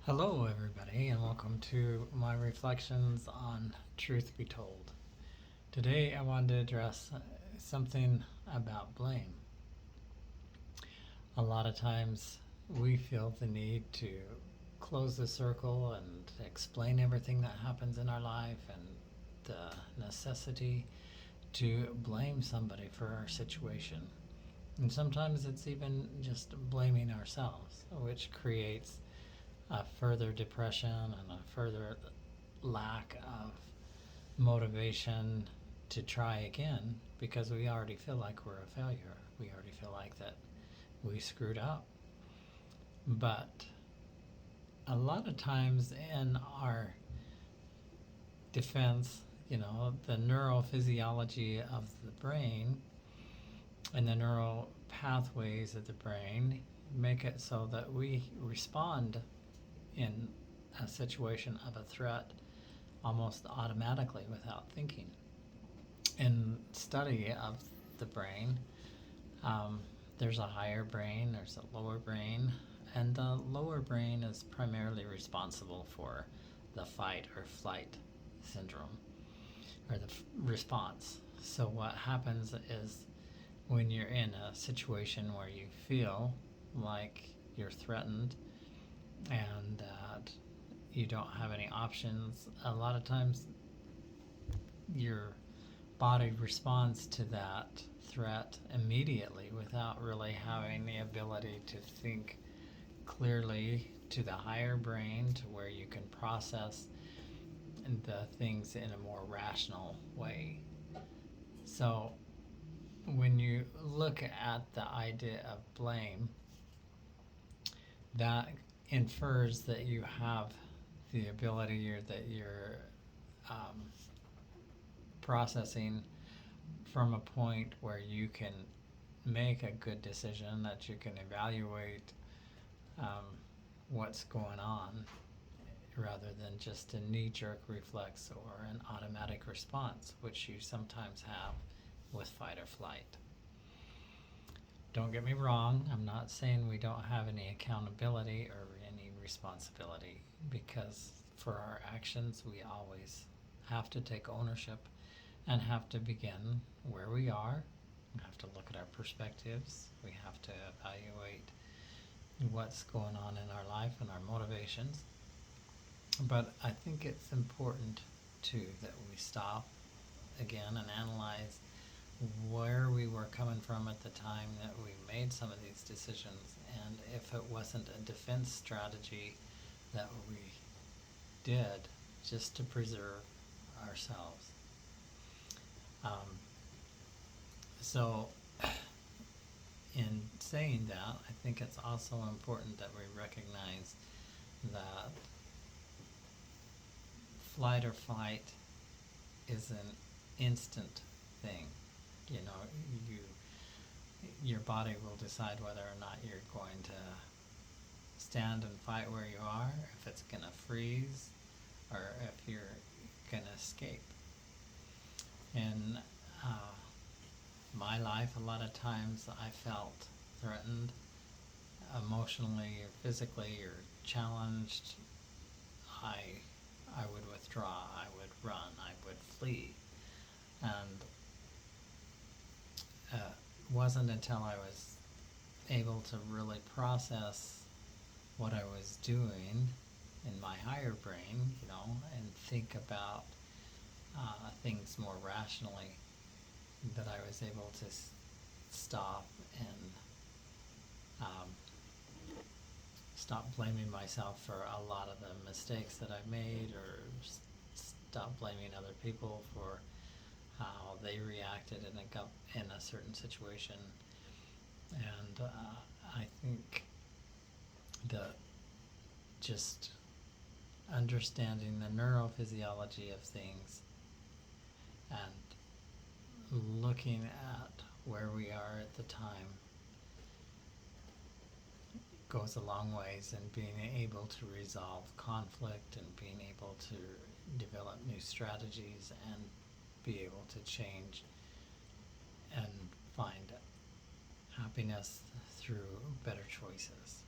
Hello, everybody, and welcome to my reflections on Truth Be Told. Today, I wanted to address something about blame. A lot of times, we feel the need to close the circle and explain everything that happens in our life and the necessity to blame somebody for our situation. And sometimes it's even just blaming ourselves, which creates a further depression and a further lack of motivation to try again because we already feel like we're a failure. We already feel like that we screwed up. But a lot of times in our defense, the neurophysiology of the brain and the neural pathways of the brain make it so that we respond in a situation of a threat almost automatically without thinking. In study of the brain, there's a higher brain, there's a lower brain, and the lower brain is primarily responsible for the fight or flight syndrome or the response. So what happens is when you're in a situation where you feel like you're threatened and that you don't have any options, a lot of times your body responds to that threat immediately without really having the ability to think clearly to the higher brain to where you can process the things in a more rational way. So when you look at the idea of blame, that infers that you have the ability or that you're processing from a point where you can make a good decision, that you can evaluate what's going on rather than just a knee-jerk reflex or an automatic response, which you sometimes have with fight or flight. Don't get me wrong, I'm not saying we don't have any accountability or any responsibility, because for our actions we always have to take ownership and have to begin where we are. We have to look at our perspectives. We have to evaluate what's going on in our life and our motivations. But I think it's important too that we stop again and analyze where we were coming from at the time that we made some of these decisions, and if it wasn't a defense strategy that we did just to preserve ourselves. So in saying that, I think it's also important that we recognize that flight or fight is an instant thing. You your body will decide whether or not you're going to stand and fight where you are, if it's going to freeze, or if you're going to escape. In my life, a lot of times I felt threatened emotionally or physically or challenged. I would withdraw, I would run, I would flee. And wasn't until I was able to really process what I was doing in my higher brain, and think about things more rationally, that I was able to stop and stop blaming myself for a lot of the mistakes that I've made, or stop blaming other people for how they reacted in a certain situation. And I think that just understanding the neurophysiology of things and looking at where we are at the time goes a long ways in being able to resolve conflict and being able to develop new strategies and be able to change and find happiness through better choices.